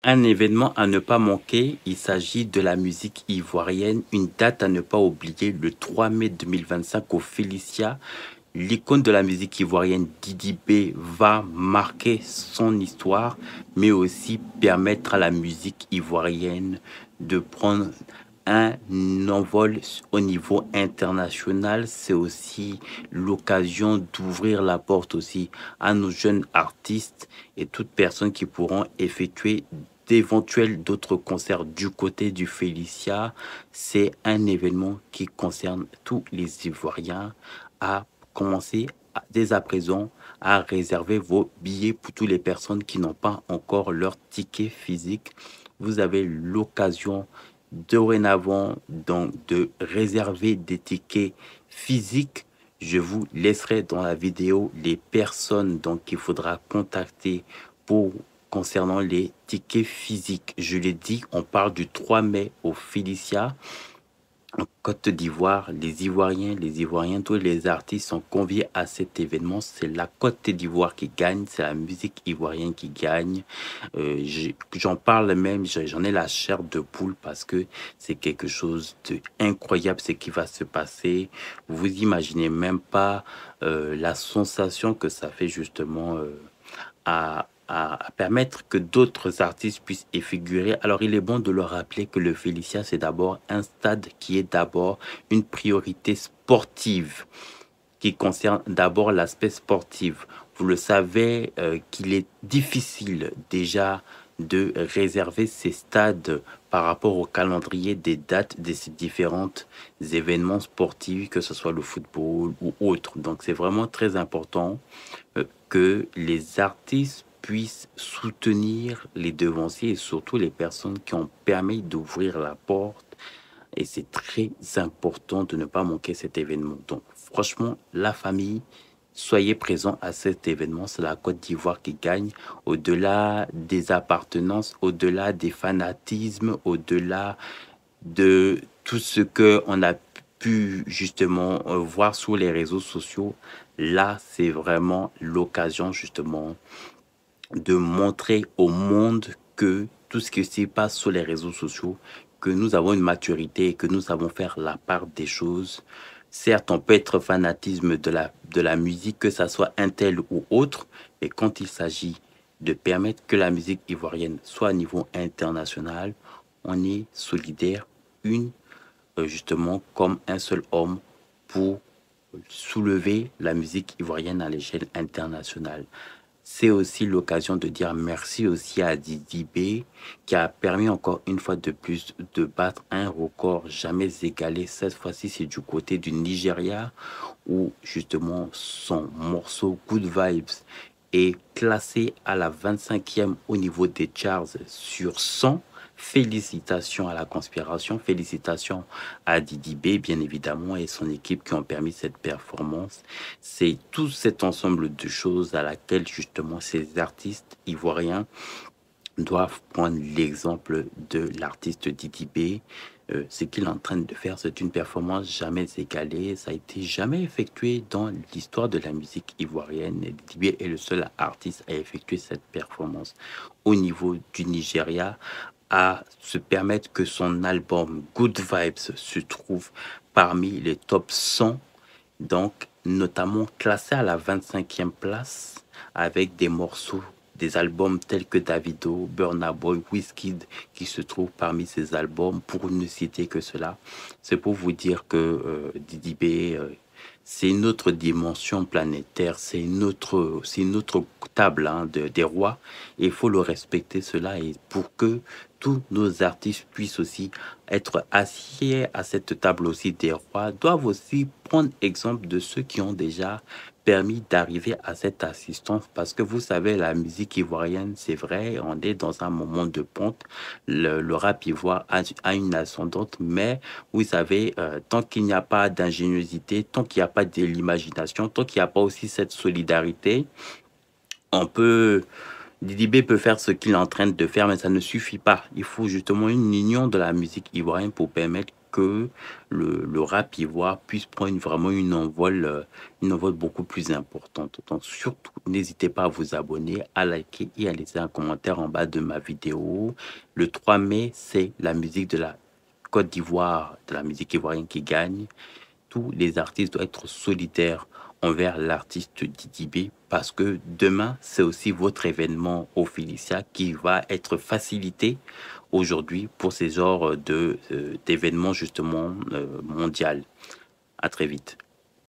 Un événement à ne pas manquer, il s'agit de la musique ivoirienne. Une date à ne pas oublier, le 3 mai 2025 au Félicia. L'icône de la musique ivoirienne, Didi B, va marquer son histoire, mais aussi permettre à la musique ivoirienne de prendre un envol au niveau international. C'est aussi l'occasion d'ouvrir la porte aussi à nos jeunes artistes et toutes personnes qui pourront effectuer d'éventuels d'autres concerts du côté du Félicia. C'est un événement qui concerne tous les Ivoiriens à commencer dès à présent à réserver vos billets pour toutes les personnes qui n'ont pas encore leur ticket physique. Vous avez l'occasion dorénavant donc de réserver des tickets physiques. Je vous laisserai dans la vidéo les personnes donc qu'il faudra contacter pour concernant les tickets physiques. Je l'ai dit, on parle du 3 mai au Félicia. En Côte d'Ivoire, les Ivoiriens, tous les artistes sont conviés à cet événement. C'est la Côte d'Ivoire qui gagne, c'est la musique ivoirienne qui gagne. J'en parle même, j'en ai la chair de poule parce que c'est quelque chose d'incroyable ce qui va se passer. Vous imaginez même pas la sensation que ça fait justement à permettre que d'autres artistes puissent y figurer. Alors, il est bon de le rappeler que le Félicia, c'est d'abord un stade qui est d'abord une priorité sportive, qui concerne d'abord l'aspect sportif. Vous le savez qu'il est difficile déjà de réserver ces stades par rapport au calendrier des dates de ces différents événements sportifs, que ce soit le football ou autre. Donc, c'est vraiment très important que les artistes puissent soutenir les devanciers et surtout les personnes qui ont permis d'ouvrir la porte. Et c'est très important de ne pas manquer cet événement. Donc, franchement, la famille, soyez présents à cet événement. C'est la Côte d'Ivoire qui gagne. Au-delà des appartenances, au-delà des fanatismes, au-delà de tout ce que on a pu justement voir sur les réseaux sociaux, là, c'est vraiment l'occasion justement de montrer au monde que tout ce qui se passe sur les réseaux sociaux, que nous avons une maturité et que nous savons faire la part des choses. Certes, on peut être fanatisme de la musique, que ça soit un tel ou autre, mais quand il s'agit de permettre que la musique ivoirienne soit à niveau international, on est solidaire, une, justement, comme un seul homme pour soulever la musique ivoirienne à l'échelle internationale. C'est aussi l'occasion de dire merci aussi à Didi B qui a permis encore une fois de plus de battre un record jamais égalé. Cette fois-ci, c'est du côté du Nigeria où justement son morceau Good Vibes est classé à la 25e au niveau des charts sur 100. Félicitations à la conspiration, félicitations à Didi B, bien évidemment, et son équipe qui ont permis cette performance. C'est tout cet ensemble de choses à laquelle justement ces artistes ivoiriens doivent prendre l'exemple de l'artiste Didi B. Ce qu'il est en train de faire, c'est une performance jamais égalée. Ça a été jamais effectué dans l'histoire de la musique ivoirienne. Et Didi B est le seul artiste à effectuer cette performance au niveau du Nigeria, à se permettre que son album Good Vibes se trouve parmi les top 100, donc notamment classé à la 25e place avec des morceaux, des albums tels que Davido, Burna Boy, Wizkid qui se trouvent parmi ces albums, pour ne citer que cela. C'est pour vous dire que Didi B, c'est une autre dimension planétaire, c'est une autre table hein, des rois, et il faut le respecter cela, et pour que tous nos artistes puissent aussi être assis à cette table aussi des rois, doivent aussi prendre exemple de ceux qui ont déjà permis d'arriver à cette assistance, parce que vous savez, la musique ivoirienne, c'est vrai, on est dans un moment de ponte, le rap ivoire a une ascendante, mais vous savez, tant qu'il n'y a pas d'ingéniosité, tant qu'il n'y a pas de l'imagination, tant qu'il n'y a pas aussi cette solidarité, on peut, Didi B peut faire ce qu'il est en train de faire, mais ça ne suffit pas. Il faut justement une union de la musique ivoirienne pour permettre que le rap ivoire puisse prendre vraiment une envol beaucoup plus importante. Donc surtout, n'hésitez pas à vous abonner, à liker et à laisser un commentaire en bas de ma vidéo. Le 3 mai, c'est la musique de la Côte d'Ivoire, de la musique ivoirienne qui gagne. Tous les artistes doivent être solidaires envers l'artiste Didi B parce que demain, c'est aussi votre événement au Felicia qui va être facilité aujourd'hui pour ces genres d'événements justement mondial. À très vite.